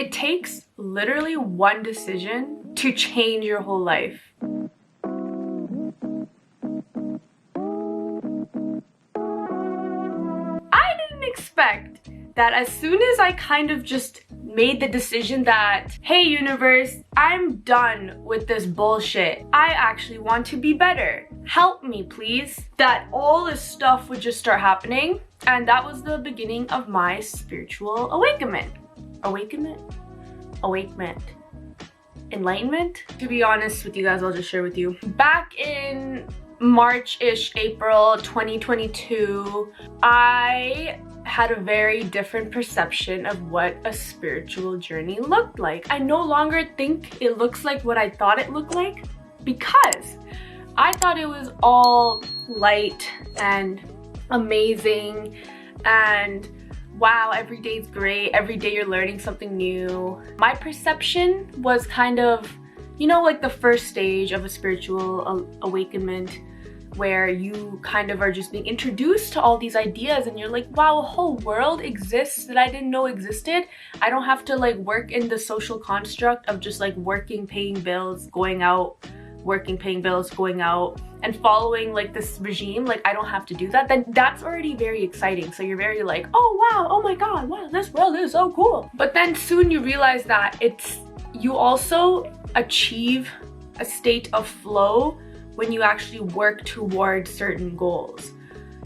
It takes literally one decision to change your whole life. I didn't expect that as soon as I kind of just made the decision that, hey universe, I'm done with this bullshit. I actually want to be better. Help me, please. That all this stuff would just start happening. And that was the beginning of my spiritual awakenment. Enlightenment? To be honest with you guys, I'll just share with you. Back in March-ish, April 2022, I had a very different perception of what a spiritual journey looked like. I no longer think it looks like what I thought it looked like, because I thought it was all light and amazing and wow, every day's great, every day you're learning something new. My perception was kind of, you know, like the first stage of a spiritual awakenment, where you kind of are just being introduced to all these ideas and you're like, wow, a whole world exists that I didn't know existed. I don't have to like work in the social construct of just like working, paying bills, going out, working, paying bills, going out, and following like this regime. Like, I don't have to do that. Then that's already very exciting. So you're very like, oh wow, oh my god, wow, this world is so cool. But then soon you realize that you also achieve a state of flow when you actually work towards certain goals.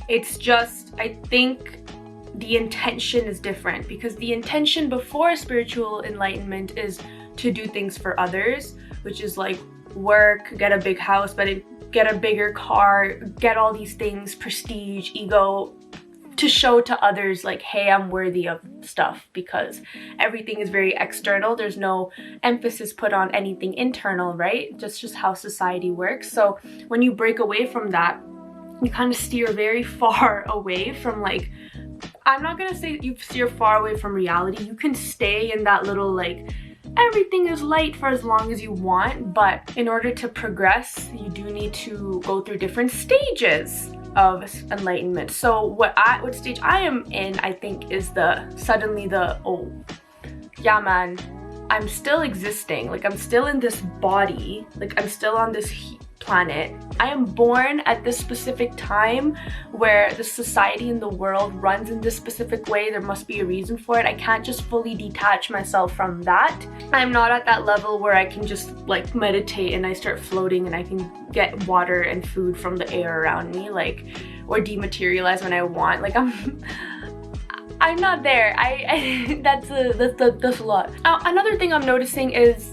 It's just, I think the intention is different, because the intention before spiritual enlightenment is to do things for others, which is like work, get a big house, but get a bigger car, get all these things, prestige, ego, to show to others like, hey, I'm worthy of stuff, because everything is very external. There's no emphasis put on anything internal, right? Just how society works. So when you break away from that, you kind of steer very far away from, like, I'm not gonna say you steer far away from reality. You can stay in that little like, everything is light for as long as you want, but in order to progress, you do need to go through different stages of enlightenment. So what stage I am in, I think, is oh yeah man, I'm still existing, like I'm still in this body, like I'm still on this planet. I am born at this specific time where the society and the world runs in this specific way. There must be a reason for it. I can't just fully detach myself from that. I'm not at that level where I can just like meditate and I start floating and I can get water and food from the air around me, like, or dematerialize when I want. Like, I'm not there. That's a lot. Another thing I'm noticing is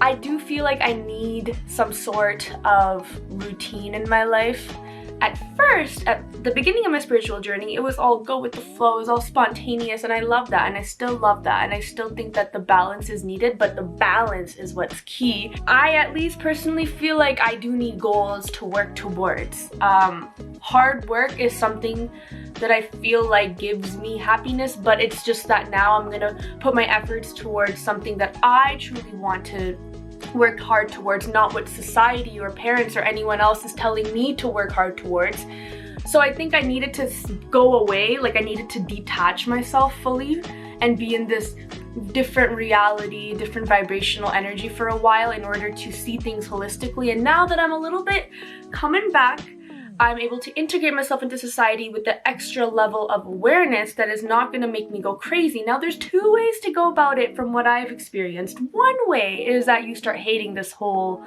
I do feel like I need some sort of routine in my life. At first, at the beginning of my spiritual journey, it was all go with the flow, it was all spontaneous, and I love that, and I still love that, and I still think that the balance is needed, but the balance is what's key. I at least personally feel like I do need goals to work towards. Hard work is something that I feel like gives me happiness, but it's just that now I'm gonna put my efforts towards something that I truly want to work hard towards, not what society or parents or anyone else is telling me to work hard towards. So I think I needed to go away, like I needed to detach myself fully and be in this different reality, different vibrational energy for a while in order to see things holistically. And now that I'm a little bit coming back, I'm able to integrate myself into society with the extra level of awareness that is not going to make me go crazy. Now, there's two ways to go about it from what I've experienced. One way is that you start hating this whole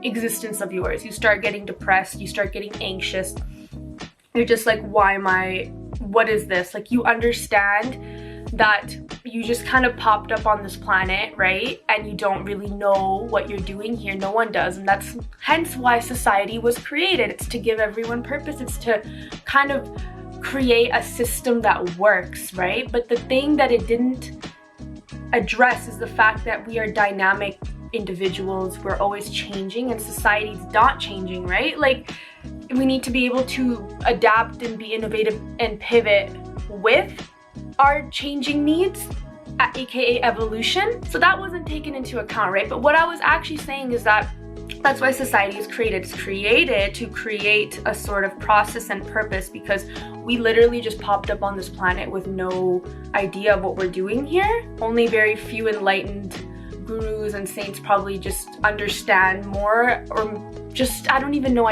existence of yours. You start getting depressed, you start getting anxious. You're just like, what is this? Like, you understand that you just kind of popped up on this planet, right? And you don't really know what you're doing here. No one does. And that's hence why society was created. It's to give everyone purpose. It's to kind of create a system that works, right? But the thing that it didn't address is the fact that we are dynamic individuals. We're always changing, and society's not changing, right? Like, we need to be able to adapt and be innovative and pivot with our changing needs, aka evolution. So that wasn't taken into account, right? But what I was actually saying is that That's why society is created. It's created to create a sort of process and purpose, because we literally just popped up on this planet with no idea of what we're doing here. Only very few enlightened gurus and saints probably just understand more, or just, I don't even know,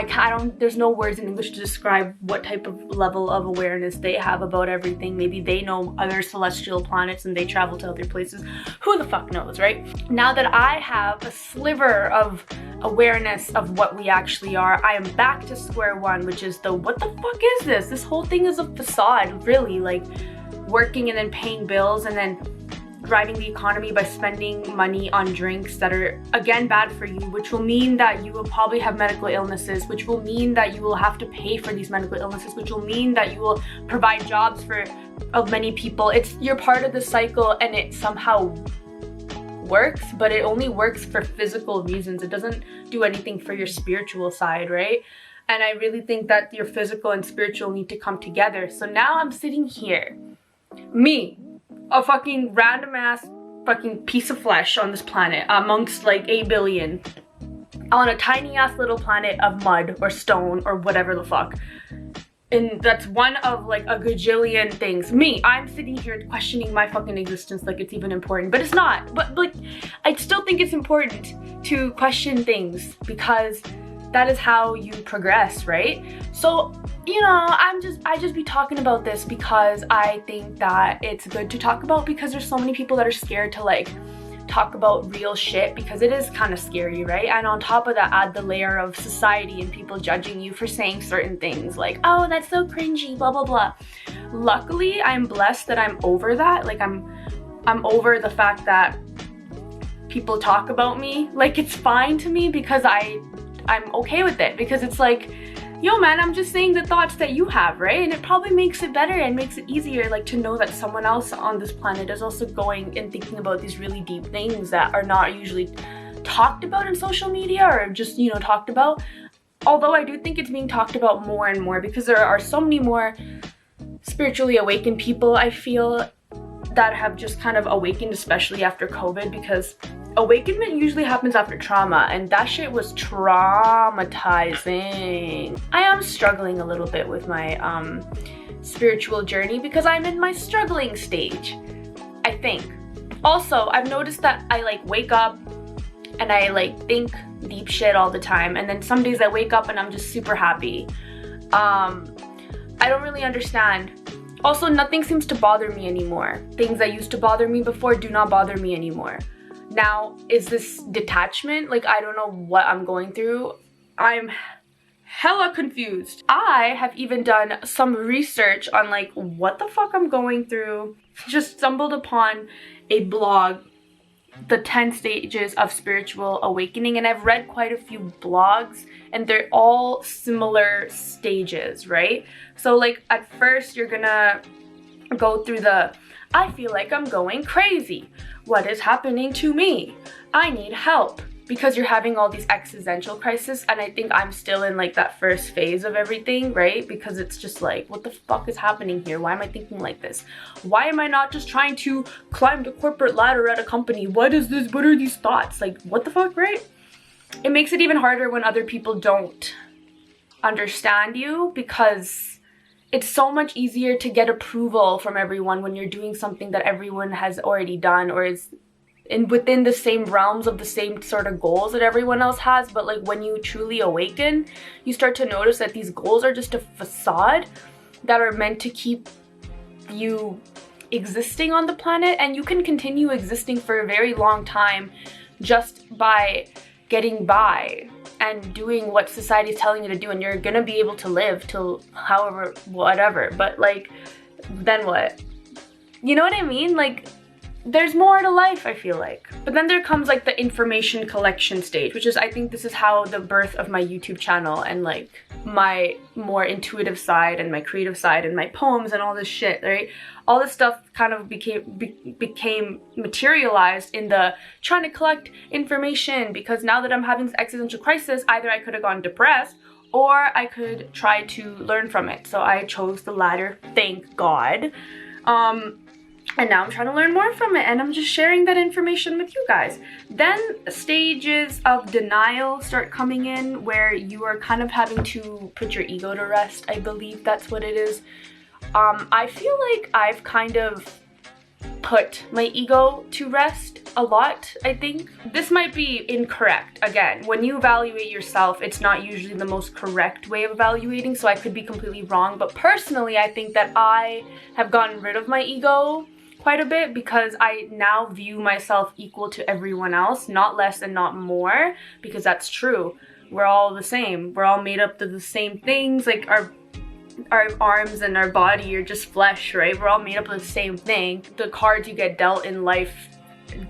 there's no words in English to describe what type of level of awareness they have about everything. Maybe they know other celestial planets and they travel to other places. Who the fuck knows, right? Now that I have a sliver of awareness of what we actually are, I am back to square one, which is the, what the fuck is this? This whole thing is a facade, really. Like, working and then paying bills and then driving the economy by spending money on drinks that are, again, bad for you, which will mean that you will probably have medical illnesses, which will mean that you will have to pay for these medical illnesses, which will mean that you will provide jobs for many people. You're part of the cycle, and it somehow works, but it only works for physical reasons. It doesn't do anything for your spiritual side, right? And I really think that your physical and spiritual need to come together. So now I'm sitting here, me, a fucking random ass fucking piece of flesh on this planet amongst like 8 billion, on a tiny ass little planet of mud or stone or whatever the fuck. And that's one of like a gajillion things. Me, I'm sitting here questioning my fucking existence like it's even important, but it's not. But like, I still think it's important to question things, because that is how you progress, right? So, you know, I just be talking about this because I think that it's good to talk about, because there's so many people that are scared to like talk about real shit, because it is kind of scary, right? And on top of that, add the layer of society and people judging you for saying certain things like, oh, that's so cringy, blah blah blah. Luckily, I'm blessed that I'm over that. Like, I'm over the fact that people talk about me. Like, it's fine to me, because I'm okay with it, because it's like, yo man, I'm just saying the thoughts that you have, right? And it probably makes it better and makes it easier, like, to know that someone else on this planet is also going and thinking about these really deep things that are not usually talked about in social media, or just, you know, talked about. Although I do think it's being talked about more and more, because there are so many more spiritually awakened people, I feel, that have just kind of awakened, especially after COVID, because awakenment usually happens after trauma, and that shit was traumatizing. I am struggling a little bit with my spiritual journey, because I'm in my struggling stage, I think. Also, I've noticed that I like wake up and I like think deep shit all the time, and then some days I wake up and I'm just super happy. I don't really understand. Also, nothing seems to bother me anymore. Things that used to bother me before do not bother me anymore. Now, is this detachment? Like, I don't know what I'm going through. I'm hella confused. I have even done some research on like what the fuck I'm going through. Just stumbled upon a blog, The 10 Stages of Spiritual Awakening, and I've read quite a few blogs, and they're all similar stages, right? So like, at first you're gonna go through the, I feel like I'm going crazy. What is happening to me? I need help. Because you're having all these existential crises, and I think I'm still in like that first phase of everything, right? Because it's just like, what the fuck is happening here? Why am I thinking like this? Why am I not just trying to climb the corporate ladder at a company? What is this? What are these thoughts? Like, what the fuck, right? It makes it even harder when other people don't understand you, because it's so much easier to get approval from everyone when you're doing something that everyone has already done, or is within the same realms of the same sort of goals that everyone else has. But like, when you truly awaken, you start to notice that these goals are just a facade that are meant to keep you existing on the planet, and you can continue existing for a very long time just by getting by and doing what society is telling you to do, and you're gonna be able to live till however, whatever. But like, then what? You know what I mean? Like, there's more to life, I feel like. But then there comes like the information collection stage, which is, I think this is how the birth of my YouTube channel and like my more intuitive side and my creative side and my poems and all this shit, right? All this stuff kind of became materialized in the trying to collect information, because now that I'm having this existential crisis, either I could have gone depressed or I could try to learn from it. So I chose the latter, thank God. And now I'm trying to learn more from it, and I'm just sharing that information with you guys. Then stages of denial start coming in, where you are kind of having to put your ego to rest. I believe that's what it is. I feel like I've kind of put my ego to rest a lot, I think. This might be incorrect. Again, when you evaluate yourself, it's not usually the most correct way of evaluating, so I could be completely wrong. But personally, I think that I have gotten rid of my ego quite a bit, because I now view myself equal to everyone else, not less and not more, because that's true. We're all the same. We're all made up of the same things. Like our arms and our body are just flesh, right? We're all made up of the same thing. The cards you get dealt in life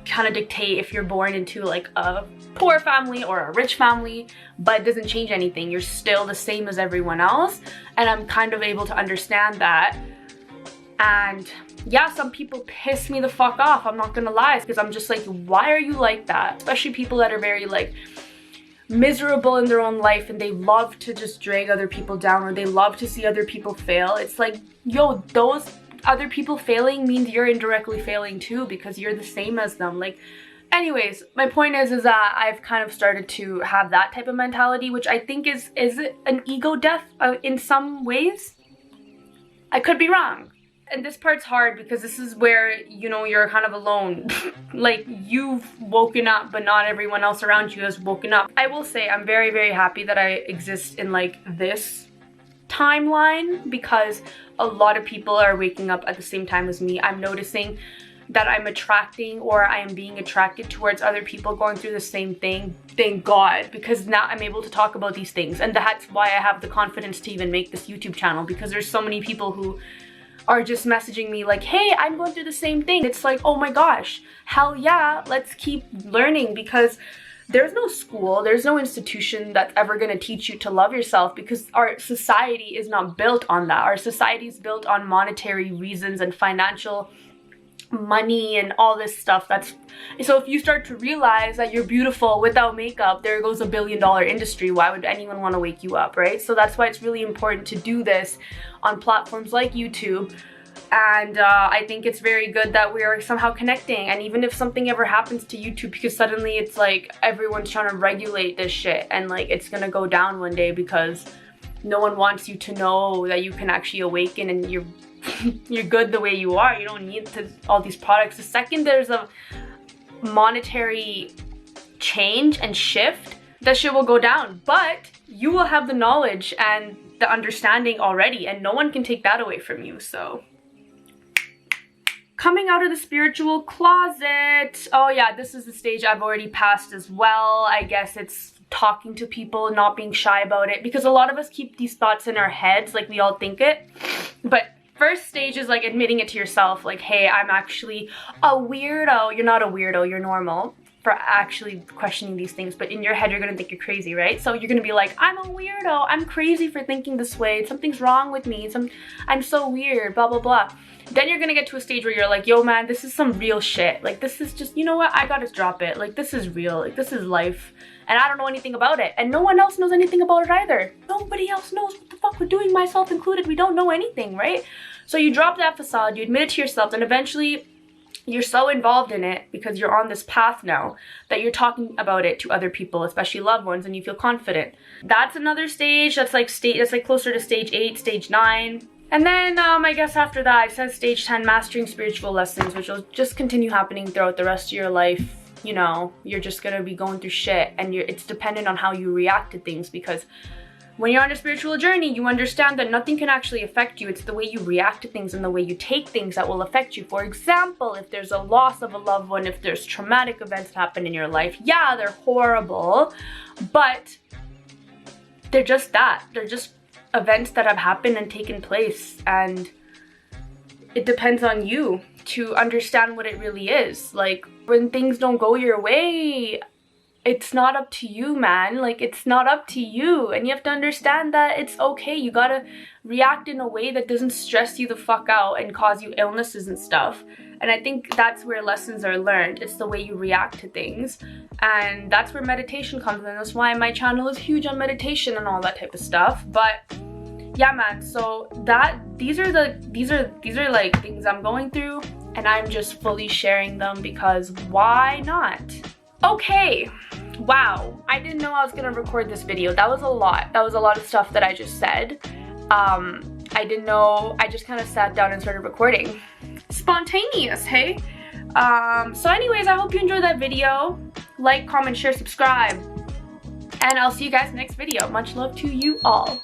kind of dictate if you're born into like a poor family or a rich family, but it doesn't change anything. You're still the same as everyone else, and I'm kind of able to understand that. And yeah, some people piss me the fuck off, I'm not gonna lie, because I'm just like, why are you like that? Especially people that are very like miserable in their own life, and they love to just drag other people down, or they love to see other people fail. It's like, yo, those other people failing means you're indirectly failing too, because you're the same as them. Like, anyways, my point is that I've kind of started to have that type of mentality, which I think is an ego death in some ways. I could be wrong. And this part's hard, because this is where, you know, you're kind of alone. Like, you've woken up, but not everyone else around you has woken up. I will say I'm very, very happy that I exist in like this timeline, because a lot of people are waking up at the same time as me. I'm noticing that I'm attracting, or I am being attracted towards other people going through the same thing. Thank God, because now I'm able to talk about these things. And that's why I have the confidence to even make this YouTube channel, because there's so many people who are just messaging me like, hey, I'm going through the same thing. It's like, oh my gosh, hell yeah, let's keep learning, because there's no school, there's no institution that's ever going to teach you to love yourself, because our society is not built on that. Our society is built on monetary reasons and financial money and all this stuff. So if you start to realize that you're beautiful without makeup, there goes $1 billion industry. Why would anyone want to wake you up, right? So that's why it's really important to do this on platforms like YouTube. And I think it's very good that we are somehow connecting. And even if something ever happens to YouTube, because suddenly it's like everyone's trying to regulate this shit, and like it's gonna go down one day, because no one wants you to know that you can actually awaken and you're good the way you are. You don't need all these products. The second there's a monetary change and shift, that shit will go down. But you will have the knowledge and the understanding already, and no one can take that away from you. So coming out of the spiritual closet. Oh yeah, this is the stage I've already passed as well. I guess it's talking to people, not being shy about it, because a lot of us keep these thoughts in our heads, like we all think it. But first stage is like admitting it to yourself, like, hey, I'm actually a weirdo. You're not a weirdo, you're normal for actually questioning these things, but in your head you're gonna think you're crazy, right? So you're gonna be like, I'm a weirdo, I'm crazy for thinking this way, something's wrong with me, I'm so weird, blah blah blah. Then you're gonna get to a stage where you're like, yo man, this is some real shit. Like, this is just, you know what, I gotta drop it. Like, this is real, like this is life, and I don't know anything about it, and no one else knows anything about it either. Nobody else knows what the fuck we're doing, myself included. We don't know anything, right? So you drop that facade, you admit it to yourself, and eventually you're so involved in it, because you're on this path now, that you're talking about it to other people, especially loved ones, and you feel confident. That's another stage. That's like closer to stage 8, stage 9. And then I guess after that, it says stage 10, mastering spiritual lessons, which will just continue happening throughout the rest of your life. You know, you're just gonna be going through shit, and it's dependent on how you react to things, because when you're on a spiritual journey, you understand that nothing can actually affect you. It's the way you react to things and the way you take things that will affect you. For example, if there's a loss of a loved one, if there's traumatic events that happen in your life, yeah, they're horrible, but they're just that. They're just events that have happened and taken place, and it depends on you to understand what it really is. Like, when things don't go your way, it's not up to you, man. Like, it's not up to you, and you have to understand that it's okay. You gotta react in a way that doesn't stress you the fuck out and cause you illnesses and stuff. And I think that's where lessons are learned. It's the way you react to things, and that's where meditation comes in. That's why my channel is huge on meditation and all that type of stuff. But yeah, man, so these are like things I'm going through. and I'm just fully sharing them because why not? Okay, wow, I didn't know I was gonna record this video. That was a lot. That was a lot of stuff that I just said. I didn't know. I just kind of sat down and started recording. Spontaneous, hey? So anyways, I hope you enjoyed that video. Like, comment, share, subscribe, and I'll see you guys next video. Much love to you all.